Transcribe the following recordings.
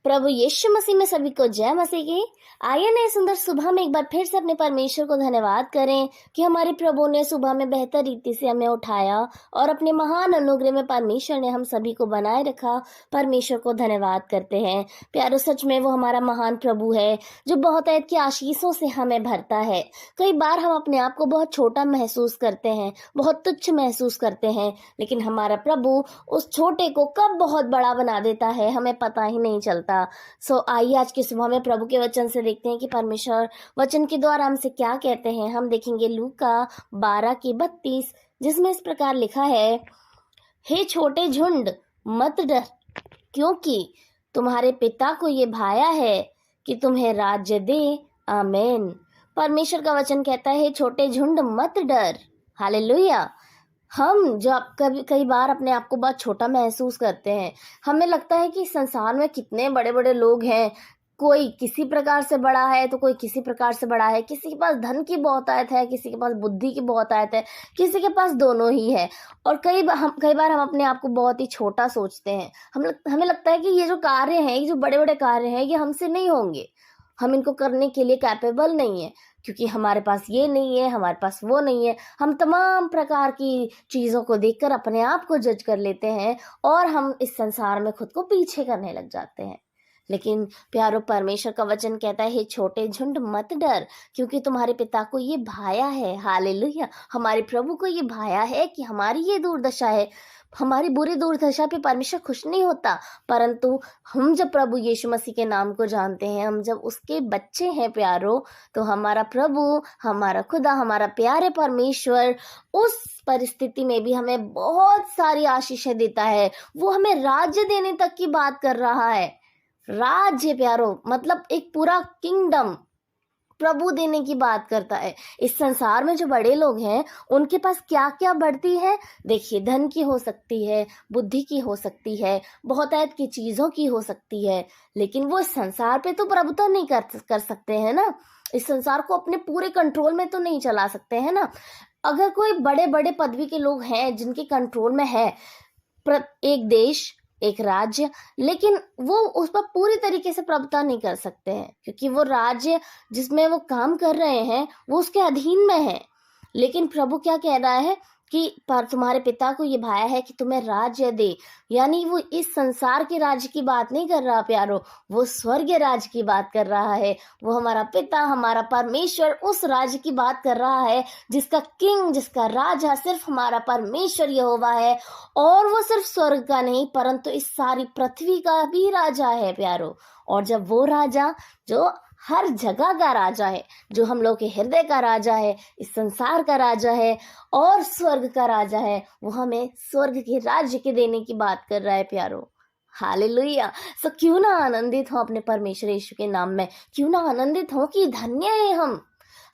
प्रभु यीशु मसीह में सभी को जय मसीह की। आइए नए सुंदर सुबह में एक बार फिर से अपने परमेश्वर को धन्यवाद करें कि हमारे प्रभु ने सुबह में बेहतर रीति से हमें उठाया और अपने महान अनुग्रह में परमेश्वर ने हम सभी को बनाए रखा। परमेश्वर को धन्यवाद करते हैं। प्यारो, सच में वो हमारा महान प्रभु है जो बहुत ऐत की आशीषों से हमें भरता है। कई बार हम अपने आप को बहुत छोटा महसूस करते हैं, बहुत तुच्छ महसूस करते हैं, लेकिन हमारा प्रभु उस छोटे को कब बहुत बड़ा बना देता है हमें पता ही नहीं चलता। आइए आज की सुबह में प्रभु के वचन से देखते हैं कि परमेश्वर वचन के द्वारा हमसे क्या कहते हैं। हम देखेंगे लूका 12:32, जिसमें इस प्रकार लिखा है, हे छोटे झुंड मत डर, क्योंकि तुम्हारे पिता को ये भाया है कि तुम्हें राज्य दे। आमीन। परमेश्वर का वचन कहता है, हे छोटे झुंड मत डर। हालेलुया। हम जब कई बार अपने आप को बहुत छोटा महसूस करते हैं। हमें लगता है कि संसार में कितने बड़े बड़े लोग हैं, कोई किसी प्रकार से बड़ा है तो कोई किसी प्रकार से बड़ा है, किसी के पास धन की बहुतायत है, किसी के पास बुद्धि की बहुतायत है, किसी के पास दोनों ही है। और कई बार हम अपने आप को बहुत ही छोटा सोचते हैं। हमें लगता है कि ये जो कार्य हैं, ये जो बड़े बड़े कार्य हैं, ये हमसे नहीं होंगे, हम इनको करने के लिए कैपेबल नहीं है, क्योंकि हमारे पास ये नहीं है, हमारे पास वो नहीं है। हम तमाम प्रकार की चीज़ों को देखकर अपने आप को जज कर लेते हैं और हम इस संसार में खुद को पीछे करने लग जाते हैं। लेकिन प्यारो, परमेश्वर का वचन कहता है, हे छोटे झुंड मत डर, क्योंकि तुम्हारे पिता को ये भाया है। हालेलुया। हमारे प्रभु को ये भाया है कि हमारी ये दुर्दशा है। हमारी बुरी दुर्दशा पे परमेश्वर खुश नहीं होता, परंतु हम जब प्रभु यीशु मसीह के नाम को जानते हैं, हम जब उसके बच्चे हैं प्यारो, तो हमारा प्रभु, हमारा खुदा, हमारा प्यारे परमेश्वर उस परिस्थिति में भी हमें बहुत सारी आशीषें देता है। वो हमें राज्य देने तक की बात कर रहा है। राज्य प्यारो, मतलब एक पूरा किंगडम प्रभु देने की बात करता है। इस संसार में जो बड़े लोग हैं, उनके पास क्या क्या बढ़ती है। देखिए, धन की हो सकती है, बुद्धि की हो सकती है, बहुत ऐत की चीजों की हो सकती है, लेकिन वो इस संसार पे तो प्रभुत्व नहीं कर सकते हैं ना। इस संसार को अपने पूरे कंट्रोल में तो नहीं चला सकते हैं ना। अगर कोई बड़े बड़े पदवी के लोग हैं जिनके कंट्रोल में है एक देश, एक राज्य, लेकिन वो उस पर पूरी तरीके से प्रभुत्व नहीं कर सकते हैं, क्योंकि वो राज्य जिसमें वो काम कर रहे हैं वो उसके अधीन में है। लेकिन प्रभु क्या कह रहा है कि पर तुम्हारे पिता को ये भाया है कि तुम्हें राज्य दे। यानी वो इस संसार के राज्य की बात नहीं कर रहा प्यारो, वो स्वर्गीय राज्य की बात कर रहा है। वो हमारा पिता, हमारा परमेश्वर उस राज्य की बात कर रहा है जिसका किंग, जिसका राजा सिर्फ हमारा परमेश्वर यहोवा है। और वो सिर्फ स्वर्ग का नहीं, परंतु इस सारी पृथ्वी का भी राजा है प्यारो। और जब वो राजा जो हर जगह का राजा है, जो हम लोग के हृदय का राजा है, इस संसार का राजा है और स्वर्ग का राजा है, वो हमें स्वर्ग के राज्य के देने की बात कर रहा है प्यारो। हालेलुया। क्यों ना आनंदित हो अपने परमेश्वर यीशु के नाम में, क्यों ना आनंदित हो कि धन्य है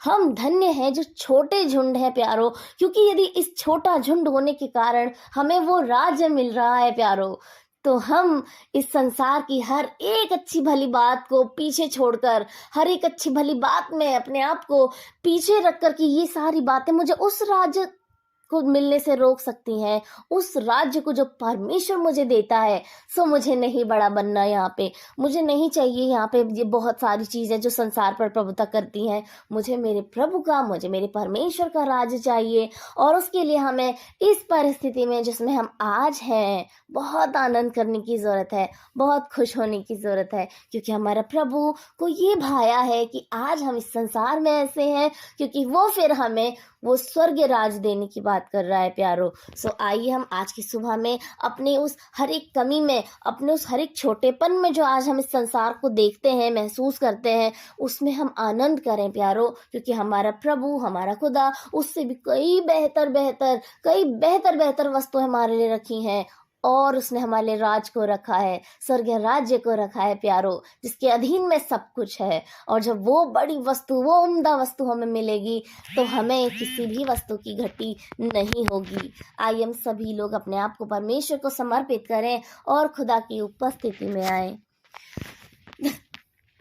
हम धन्य हैं जो छोटे झुंड है प्यारो, क्योंकि यदि इस छोटा झुंड होने के कारण हमें वो राज्य मिल रहा है प्यारो, तो हम इस संसार की हर एक अच्छी भली बात को पीछे छोड़कर, हर एक अच्छी भली बात में अपने आप को पीछे रखकर कि ये सारी बातें मुझे उस राज्य को मिलने से रोक सकती हैं, उस राज्य को जो परमेश्वर मुझे देता है। मुझे नहीं बड़ा बनना यहाँ पे, मुझे नहीं चाहिए यहाँ पे ये बहुत सारी चीजें जो संसार पर प्रभुता करती हैं। मुझे मेरे प्रभु का, मुझे मेरे परमेश्वर का राज्य चाहिए। और उसके लिए हमें इस परिस्थिति में जिसमें हम आज हैं बहुत आनंद करने की जरूरत है, बहुत खुश होने की जरूरत है, क्योंकि हमारा प्रभु को ये भाया है कि आज हम इस संसार में ऐसे हैं, क्योंकि वो फिर हमें वो स्वर्गीय राज देने की बात कर रहा है प्यारो। आइए हम आज की सुबह में अपने उस हर एक कमी में, अपने उस हर एक छोटेपन में जो आज हम इस संसार को देखते हैं, महसूस करते हैं, उसमें हम आनंद करें प्यारो, क्योंकि हमारा प्रभु, हमारा खुदा उससे भी कई बेहतर वस्तु हमारे लिए रखी हैं। और उसने हमारे लिए राज को रखा है, स्वर्गीय राज्य को रखा है प्यारो, जिसके अधीन में सब कुछ है। और जब वो बड़ी वस्तु, वो उम्दा वस्तु हमें मिलेगी, तो हमें किसी भी वस्तु की घटी नहीं होगी। आइए हम सभी लोग अपने आप को परमेश्वर को समर्पित करें और खुदा की उपस्थिति में आए।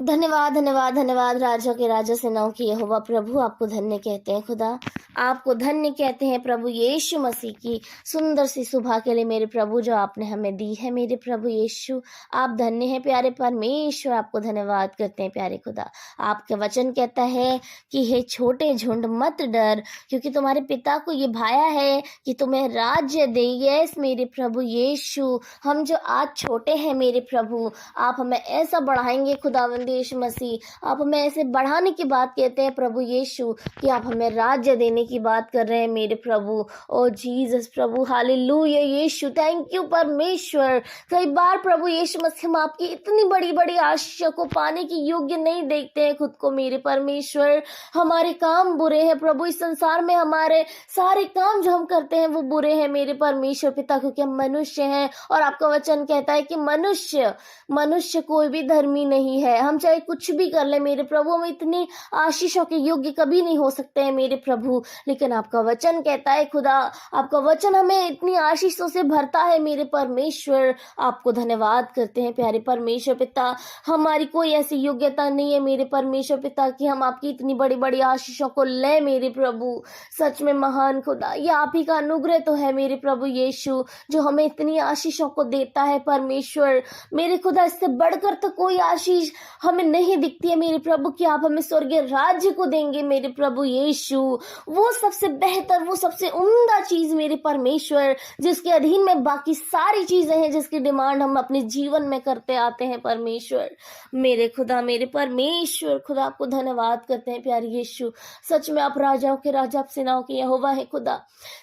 धन्यवाद धन्यवाद धन्यवाद, राजा के राजा से नाव की यहोवा प्रभु, आपको धन्य कहते हैं खुदा। आपको धन्य कहते हैं प्रभु यीशु मसीह की सुंदर सी सुबह के लिए मेरे प्रभु जो आपने हमें दी है मेरे प्रभु यीशु। आप धन्य हैं प्यारे परमेश्वर, आपको धन्यवाद करते हैं प्यारे खुदा। आपके वचन कहता है कि हे छोटे झुंड मत डर, क्योंकि तुम्हारे पिता को ये भाया है कि तुम्हें राज्य दे। यस मेरे प्रभु यीशु, हम जो आज छोटे हैं मेरे प्रभु, आप हमें ऐसा बढ़ाएंगे खुदावंद यीशु मसीह। आप हमें ऐसे बढ़ाने की बात कहते हैं प्रभु यीशु कि आप हमें राज्य देने की बात कर रहे हैं मेरे प्रभु। ओ जीसस प्रभु, हालेलुया यीशु, थैंक यू परमेश्वर। कई बार प्रभु यीशु मसीह हम आपकी इतनी बड़ी बड़ी आशीषों को पाने की योग्य नहीं देखते हैं खुद को मेरे परमेश्वर। हमारे काम बुरे हैं प्रभु, इस संसार में हमारे सारे काम जो हम करते हैं वो बुरे हैं मेरे परमेश्वर पिता, क्योंकि हम मनुष्य हैं। और आपका वचन कहता है कि मनुष्य कोई भी धर्मी नहीं है। हम चाहे कुछ भी कर ले मेरे प्रभु, हम इतनी आशीषों के योग्य कभी नहीं हो सकते हैं मेरे प्रभु। लेकिन आपका वचन कहता है खुदा, आपका वचन हमें इतनी आशीषों से भरता है मेरे परमेश्वर। आपको धन्यवाद करते हैं प्यारे परमेश्वर पिता। हमारी कोई ऐसी योग्यता नहीं है मेरे परमेश्वर पिता कि हम आपकी इतनी बड़ी बड़ी आशीषों को ले मेरे प्रभु। सच में महान खुदा, ये आप ही का अनुग्रह तो है मेरे प्रभु यीशु, जो हमें इतनी आशीषों को देता है परमेश्वर मेरे खुदा। इससे बढ़कर तो कोई आशीष हमें नहीं दिखती है मेरे प्रभु कि आप हमें स्वर्गीय राज्य को देंगे मेरे प्रभु यीशु। वो सबसे बेहतर, वो सबसे उम्दा चीज मेरे परमेश्वर, जिसके अधीन में बाकी सारी चीजें हैं, जिसकी डिमांड हम अपने जीवन में करते आते हैं परमेश्वर मेरे खुदा मेरे परमेश्वर। खुदा आपको धन्यवाद करते हैं प्यारे यीशु। सच में आप राजाओं के राजा, आप सेनाओं के यहोवा है खुदा।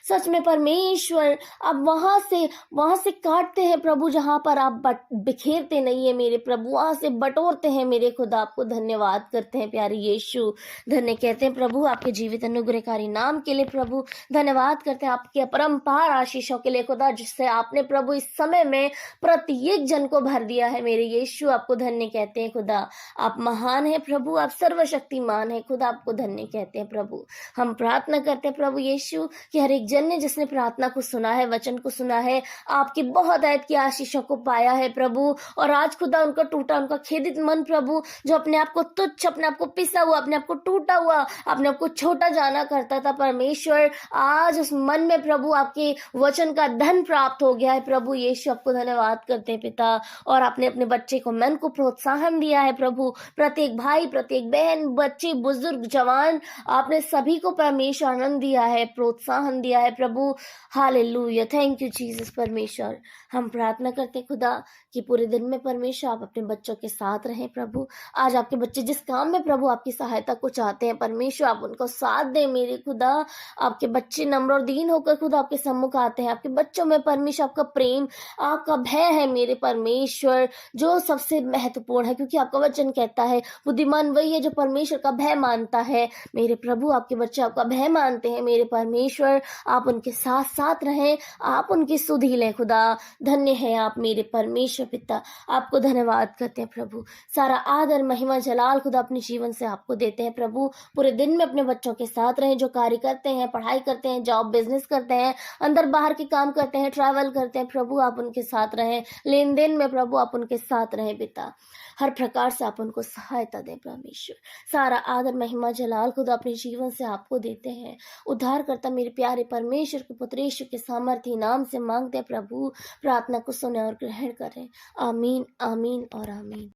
सच में परमेश्वर, आप वहां से काटते हैं प्रभु जहां पर आप बिखेरते नहीं है मेरे प्रभु, वहां से बटोरते हैं मेरे खुदा। आपको धन्यवाद करते हैं प्यारे यीशु। धन्य कहते हैं प्रभु आपके जीवित अनुग्रहकारी नाम के लिए प्रभु। धन्यवाद करते हैं आपके अपरंपार आशीषों के लिए खुदा, जिससे आपने प्रभु इस समय में प्रत्येक जन को भर दिया है मेरे यीशु। आपको धन्य कहते हैं खुदा। आप महान है प्रभु, आप सर्वशक्तिमान है खुदा। आपको धन्य कहते हैं प्रभु। हम प्रार्थना करते हैं प्रभु यीशु कि हर एक जन ने जिसने प्रार्थना को सुना है, वचन को सुना है, आपकी बहुत आयत की आशीषों को पाया है प्रभु। और आज खुदा उनका टूटा, उनका खेदित मन प्रभु, जो अपने आप को तुच्छ, अपने आप को पिसा हुआ, अपने आप को टूटा हुआ, अपने आप को छोटा जाना करता था परमेश्वर, आज उस मन में प्रभु आपके वचन का धन प्राप्त हो गया है प्रभु यीशु। आपको धन्यवाद करते हैं पिता। और आपने अपने बच्चे को, मन को प्रोत्साहन दिया है प्रभु। प्रत्येक भाई, प्रत्येक बहन, बच्चे, बुजुर्ग, जवान, आपने सभी को परमेश्वर आनंद दिया है, प्रोत्साहन दिया है प्रभु। हालेलुया, थैंक यू जीसस परमेश्वर। हम प्रार्थना करते हैं खुदा कि पूरे दिन में परमेश्वर आप अपने बच्चों के साथ रहें प्रभु। आज आपके बच्चे जिस काम में प्रभु आपकी सहायता को चाहते हैं परमेश्वर, आप उनको साथ दें मेरे खुदा। आपके बच्चे नम्र और दीन होकर खुदा आपके सम्मुख आते हैं। आपके बच्चों में परमेश्वर आपका प्रेम, आपका भय है मेरे परमेश्वर, जो सबसे महत्वपूर्ण है, क्योंकि आपका वचन कहता है बुद्धिमान वही है जो परमेश्वर का भय मानता है मेरे प्रभु। आपके बच्चे आपका भय मानते हैं मेरे परमेश्वर। आप उनके साथ साथ रहें, आप उनकी सुधि लें खुदा। धन्य है आप मेरे परमेश्वर पिता। आपको धन्यवाद करते हैं प्रभु। सारा आदर, महिमा, जलाल खुदा अपने जीवन से आपको देते हैं प्रभु। पूरे दिन में अपने बच्चों के साथ रहें, जो कार्य करते हैं, पढ़ाई करते हैं, जॉब बिजनेस करते हैं, अंदर बाहर के काम करते हैं, ट्रैवल करते हैं प्रभु, आप उनके साथ रहें। लेन देन में प्रभु आप उनके साथ रहें पिता। हर प्रकार से आप उनको सहायता दें परमेश्वर। सारा आदर, महिमा, जलाल खुदा अपने जीवन से आपको देते हैं। उद्धार करता मेरे प्यारे परमेश्वर के पुत्र यीशु के सामर्थ्य नाम से मांगते हैं प्रभु। प्रार्थना को सुने और ग्रहण करें। आमीन, आमीन और आमीन।